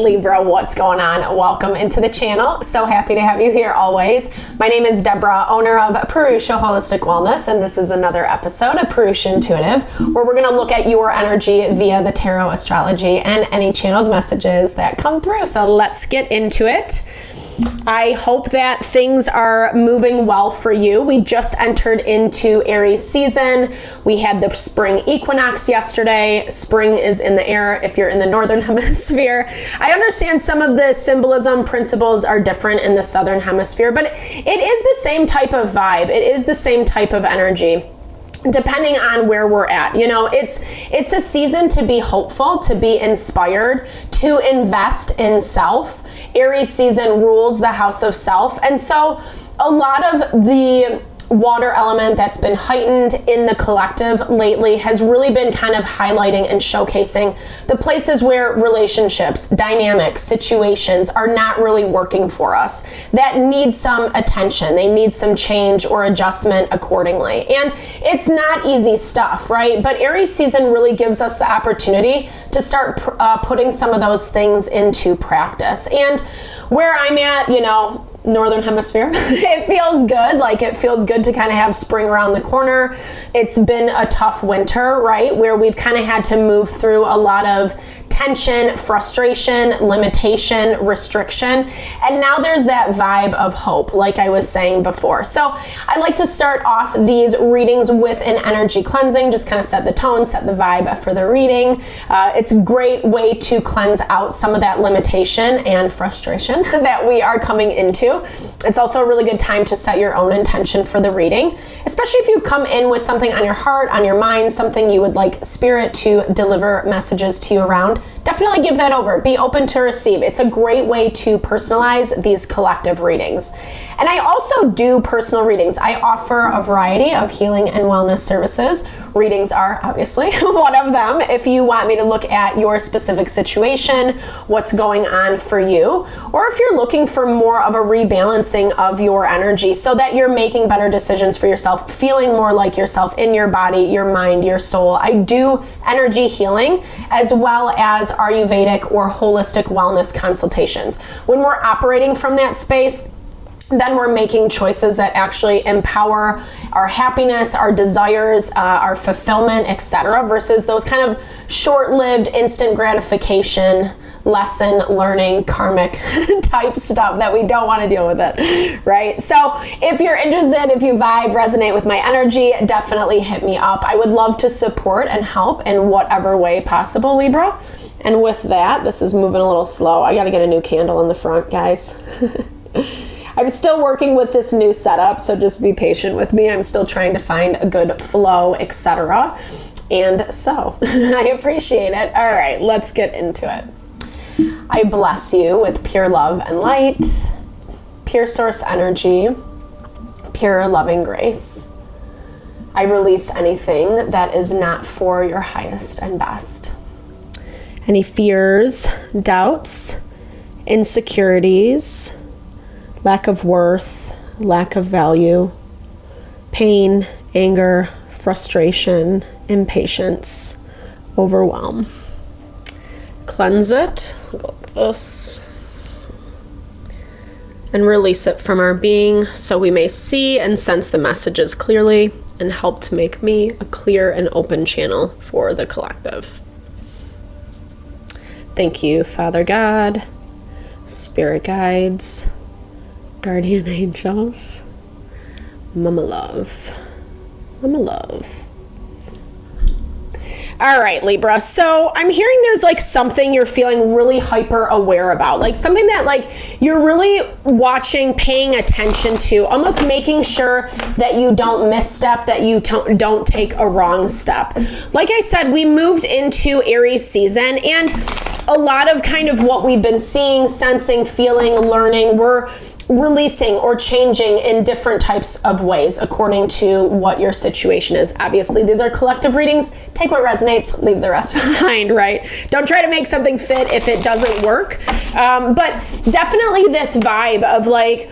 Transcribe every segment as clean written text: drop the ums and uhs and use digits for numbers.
Libra, what's going on? Welcome into the channel. So happy to have you here always. My name is Deborah, owner of Purusha Holistic Wellness, and this is another episode of Purusha Intuitive, where we're going to look at your energy via the tarot, astrology, and any channeled messages that come through. So let's get into it. I hope that things are moving well for you. We just entered into Aries season. We had the spring equinox yesterday. Spring is in the air if you're in the northern hemisphere. I understand some of the symbolism principles are different in the southern hemisphere, but it is the same type of vibe. It is the same type of energy, depending on where we're at. You know, it's a season to be hopeful, to be inspired, to invest in self. Aries season rules the house of self. And so a lot of the water element that's been heightened in the collective lately has really been kind of highlighting and showcasing the places where relationships, dynamics, situations are not really working for us, that need some attention. They need some change or adjustment accordingly. And it's not easy stuff, right? But Aries season really gives us the opportunity to start putting some of those things into practice. And where I'm at, you know, northern hemisphere, it feels good. Like, it feels good to kind of have spring around the corner. It's been a tough winter, right? Where we've kind of had to move through a lot of tension, frustration, limitation, restriction. And now there's that vibe of hope, like I was saying before. So I like to start off these readings with an energy cleansing, just kind of set the tone, set the vibe for the reading. It's a great way to cleanse out some of that limitation and frustration that we are coming into. It's also a really good time to set your own intention for the reading, especially if you've come in with something on your heart, on your mind, something you would like spirit to deliver messages to you around. Definitely give that over. Be open to receive. It's a great way to personalize these collective readings. And I also do personal readings. I offer a variety of healing and wellness services. Readings are obviously one of them. If you want me to look at your specific situation, what's going on for you, or if you're looking for more of a rebalancing of your energy so that you're making better decisions for yourself, feeling more like yourself in your body, your mind, your soul. I do energy healing as well as Ayurvedic or holistic wellness consultations. When we're operating from that space, then we're making choices that actually empower our happiness, our desires, our fulfillment, etc., versus those kind of short-lived, instant gratification, lesson learning, karmic type stuff that we don't want to deal with it, right? So if you're interested, if you vibe, resonate with my energy, definitely hit me up. I would love to support and help in whatever way possible, Libra. And with that, this is moving a little slow. I got to get a new candle in the front, guys. I'm still working with this new setup, so just be patient with me. I'm still trying to find a good flow, etc. And so I appreciate it. All right, let's get into it. I bless you with pure love and light, pure source energy, pure loving grace. I release anything that is not for your highest and best. Any fears, doubts, insecurities, lack of worth, lack of value, pain, anger, frustration, impatience, overwhelm. Cleanse it, go like this, and release it from our being so we may see and sense the messages clearly and help to make me a clear and open channel for the collective. Thank you, Father God, Spirit Guides, Guardian Angels, Mama Love, Mama Love. All right, Libra. So I'm hearing there's like something you're feeling really hyper aware about, like something that like you're really watching, paying attention to, almost making sure that you don't misstep, that you don't take a wrong step. Like I said, we moved into Aries season, and a lot of kind of what we've been seeing, sensing, feeling, learning, we're releasing or changing in different types of ways according to what your situation is. Obviously, these are collective readings. Take what resonates, leave the rest behind, right? Don't try to make something fit if it doesn't work. But definitely this vibe of like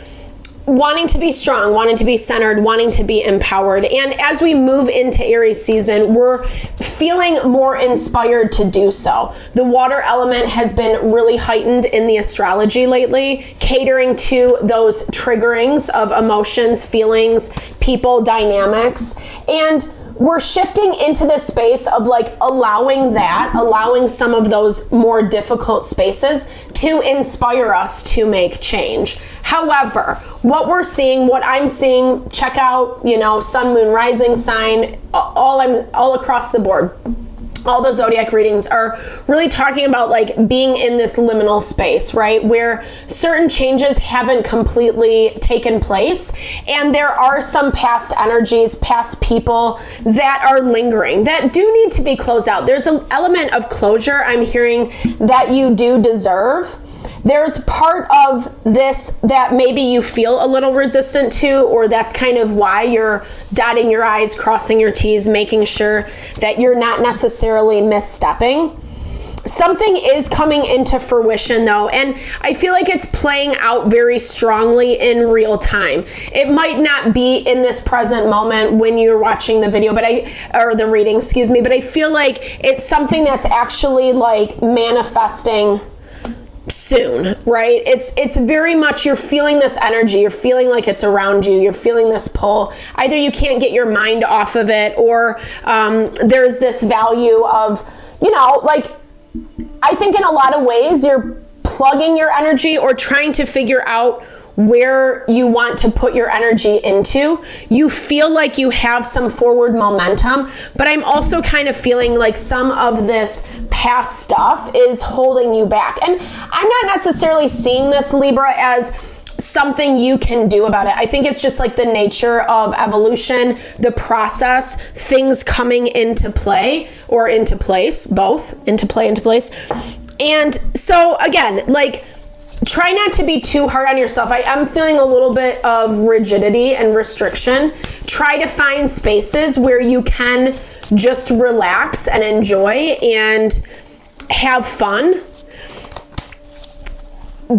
wanting to be strong, wanting to be centered, wanting to be empowered. And as we move into Aries season, we're feeling more inspired to do so. The water element has been really heightened in the astrology lately, catering to those triggerings of emotions, feelings, people, dynamics. And we're shifting into this space of like allowing some of those more difficult spaces to inspire us to make change. However, what I'm seeing, check out, sun, moon, rising sign, all across the board. All the zodiac readings are really talking about like being in this liminal space, right? Where certain changes haven't completely taken place. And there are some past energies, past people that are lingering that do need to be closed out. There's an element of closure I'm hearing that you do deserve. There's part of this that maybe you feel a little resistant to, or that's kind of why you're dotting your I's, crossing your T's, making sure that you're not necessarily misstepping. Something is coming into fruition though, and I feel like it's playing out very strongly in real time. It might not be in this present moment when you're watching the video, or the reading, but I feel like it's something that's actually like manifesting soon, right? It's very much, you're feeling this energy, you're feeling like it's around you, you're feeling this pull. Either you can't get your mind off of it, or there's this value of, like, I think in a lot of ways you're plugging your energy or trying to figure out where you want to put your energy into. You feel like you have some forward momentum, but I'm also kind of feeling like some of this past stuff is holding you back. And I'm not necessarily seeing this, Libra, as something you can do about it. I think it's just like the nature of evolution, the process, things coming into play or into place, both into place. And so again, like, try not to be too hard on yourself. I am feeling a little bit of rigidity and restriction. Try to find spaces where you can just relax and enjoy and have fun.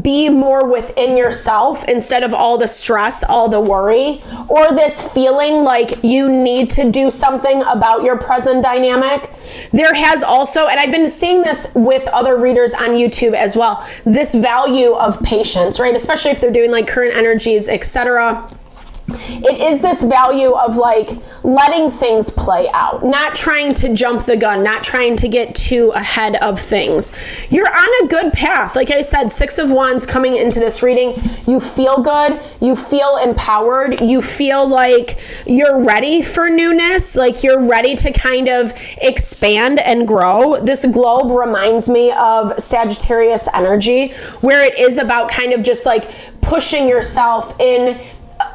Be more within yourself instead of all the stress, all the worry, or this feeling like you need to do something about your present dynamic. There has also, and I've been seeing this with other readers on YouTube as well, this value of patience, right? Especially if they're doing like current energies, etc. It is this value of like letting things play out, not trying to jump the gun, not trying to get too ahead of things. You're on a good path. Like I said, 6 of Wands coming into this reading, you feel good, you feel empowered, you feel like you're ready for newness, like you're ready to kind of expand and grow. This globe reminds me of Sagittarius energy, where it is about kind of just like pushing yourself in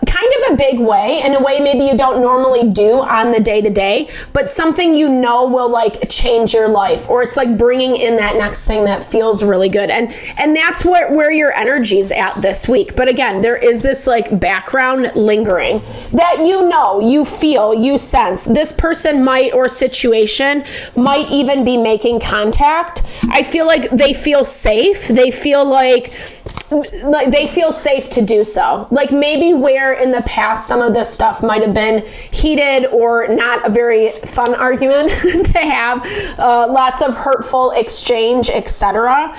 kind of a big way, in a way maybe you don't normally do on the day-to-day, but something will like change your life, or it's like bringing in that next thing that feels really good. And that's where your energy's at this week. But again, there is this like background lingering that you feel, you sense. This person or situation might even be making contact. I feel like they feel safe. They feel like they feel safe to do so. Like maybe where in the past some of this stuff might have been heated or not a very fun argument to have, lots of hurtful exchange, etc.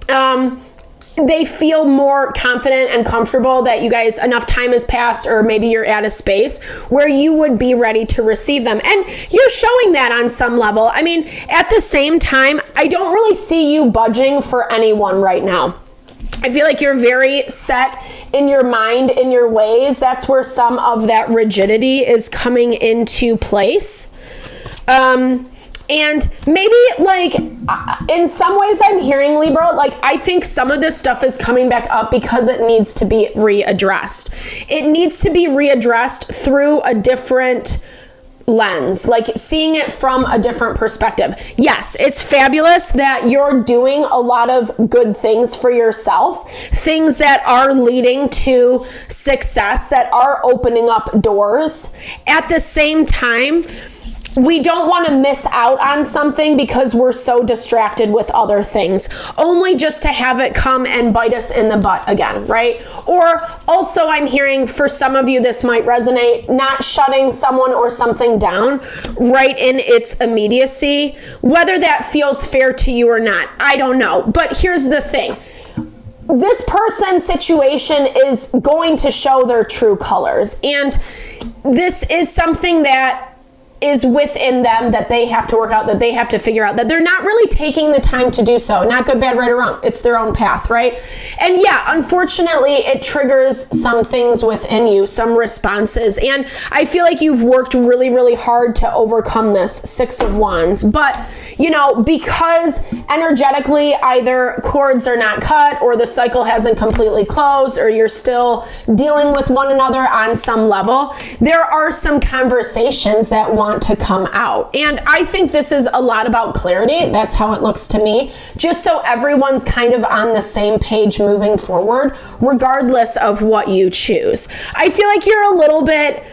They feel more confident and comfortable that you guys, enough time has passed, or maybe you're at a space where you would be ready to receive them. And you're showing that on some level. I mean, at the same time, I don't really see you budging for anyone right now. I feel like you're very set in your mind, in your ways. That's where some of that rigidity is coming into place. And maybe like in some ways I'm hearing, Libra, like I think some of this stuff is coming back up because it needs to be readdressed. It needs to be readdressed through a different lens, like seeing it from a different perspective. Yes, it's fabulous that you're doing a lot of good things for yourself, things that are leading to success, that are opening up doors. At the same time, we don't want to miss out on something because we're so distracted with other things, only just to have it come and bite us in the butt again, right? Or also, I'm hearing for some of you, this might resonate, not shutting someone or something down right in its immediacy. Whether that feels fair to you or not, I don't know. But here's the thing. This person's situation is going to show their true colors. And this is something that is within them that they have to work out, that they have to figure out, that they're not really taking the time to do so. Not good, bad, right, or wrong. It's their own path, right? And yeah, unfortunately, it triggers some things within you, some responses. And I feel like you've worked really, really hard to overcome this 6 of Wands. But, you know, because energetically either cords are not cut or the cycle hasn't completely closed or you're still dealing with one another on some level, there are some conversations that want to come out. And I think this is a lot about clarity. That's how it looks to me. Just so everyone's kind of on the same page moving forward, regardless of what you choose. I feel like you're a little bit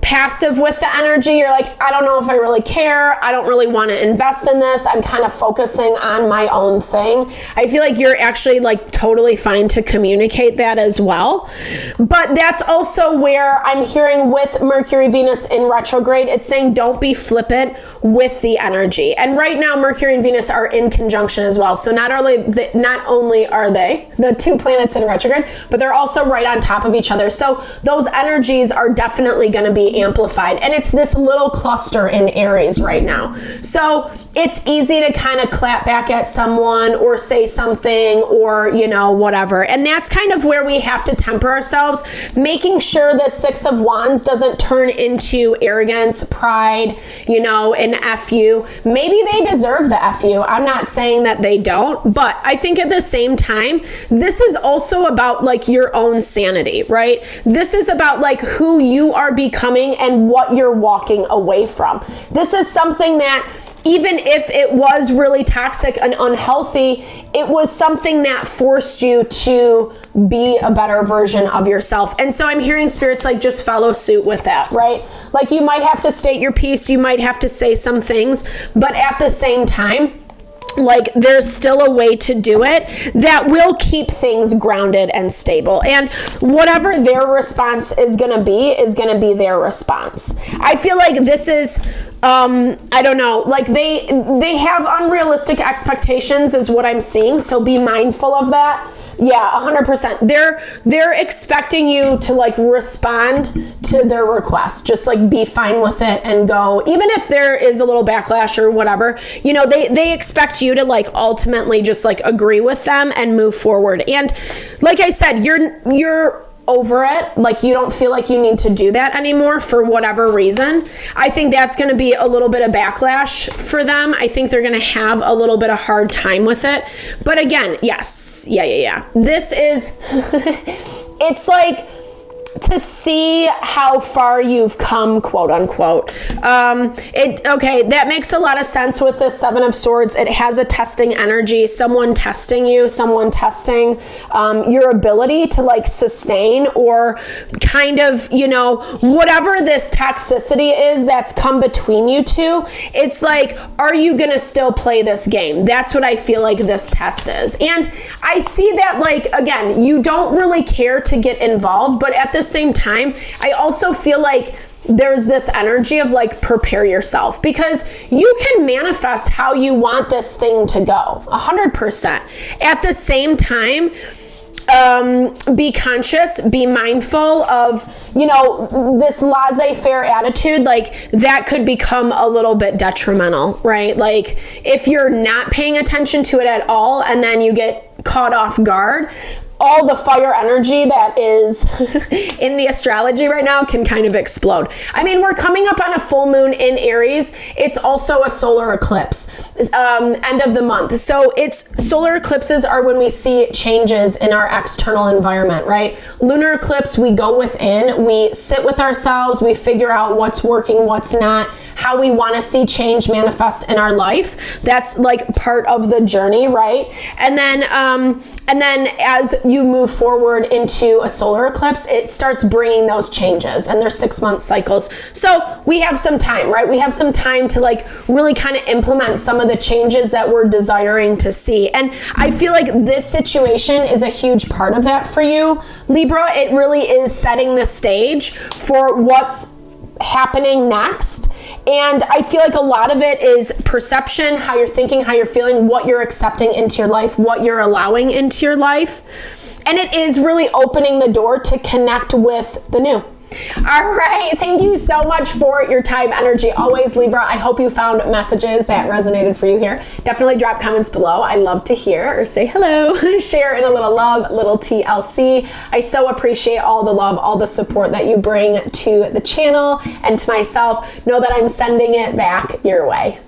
passive with the energy. You're like, I don't know if I really care. I don't really want to invest in this. I'm kind of focusing on my own thing. I feel like you're actually like totally fine to communicate that as well. But that's also where I'm hearing with Mercury, Venus in retrograde, it's saying don't be flippant with the energy. And right now, Mercury and Venus are in conjunction as well. So not only are they the 2 planets in retrograde, but they're also right on top of each other. So those energies are definitely going to be amplified, and it's this little cluster in Aries right now. So it's easy to kind of clap back at someone or say something or, you know, whatever. And that's kind of where we have to temper ourselves, making sure the 6 of Wands doesn't turn into arrogance, pride, you know, an F you. Maybe they deserve the F you. I'm not saying that they don't, but I think at the same time, this is also about like your own sanity, right? This is about like who you are becoming and what you're walking away from. This is something that even if it was really toxic and unhealthy, it was something that forced you to be a better version of yourself. And so I'm hearing spirits like just follow suit with that, right? Like you might have to state your piece, you might have to say some things, but at the same time, like there's still a way to do it that will keep things grounded and stable. And whatever their response is going to be their response. I feel like this is, I don't know, like they have unrealistic expectations is what I'm seeing. So be mindful of that. Yeah, 100%. They're expecting you to like respond to their request. Just like be fine with it and go, even if there is a little backlash or whatever, you know, they expect you to like ultimately just like agree with them and move forward. And like I said, you're over it. Like you don't feel like you need to do that anymore for whatever reason. I think that's going to be a little bit of backlash for them. I think they're going to have a little bit of hard time with it. But again, yes. Yeah. This is, it's like, to see how far you've come, quote unquote. Okay, that makes a lot of sense with the 7 of Swords. It has a testing energy, someone testing you, someone testing your ability to like sustain or kind of, you know, whatever this toxicity is that's come between you two. It's like, are you gonna still play this game? That's what I feel like this test is. And I see that, like, again, you don't really care to get involved, but at the same time, I also feel like there's this energy of like, prepare yourself, because you can manifest how you want this thing to go 100%. At the same time, be conscious, be mindful of, you know, this laissez-faire attitude, like that could become a little bit detrimental, right? Like if you're not paying attention to it at all and then you get caught off guard, all the fire energy that is in the astrology right now can kind of explode. I mean, we're coming up on a full moon in Aries. It's also a solar eclipse, end of the month. So solar eclipses are when we see changes in our external environment, right? Lunar eclipse, we go within, we sit with ourselves, we figure out what's working, what's not, how we want to see change manifest in our life. That's like part of the journey, right? And then as you move forward into a solar eclipse, it starts bringing those changes, and they're 6-month cycles. So we have some time, right? We have some time to like really kind of implement some of the changes that we're desiring to see. And I feel like this situation is a huge part of that for you, Libra. It really is setting the stage for what's happening next. And I feel like a lot of it is perception, how you're thinking, how you're feeling, what you're accepting into your life, what you're allowing into your life. And it is really opening the door to connect with the new. All right. Thank you so much for your time, energy. Always, Libra. I hope you found messages that resonated for you here. Definitely drop comments below. I love to hear or say hello. Share in a little love, little TLC. I so appreciate all the love, all the support that you bring to the channel and to myself. Know that I'm sending it back your way.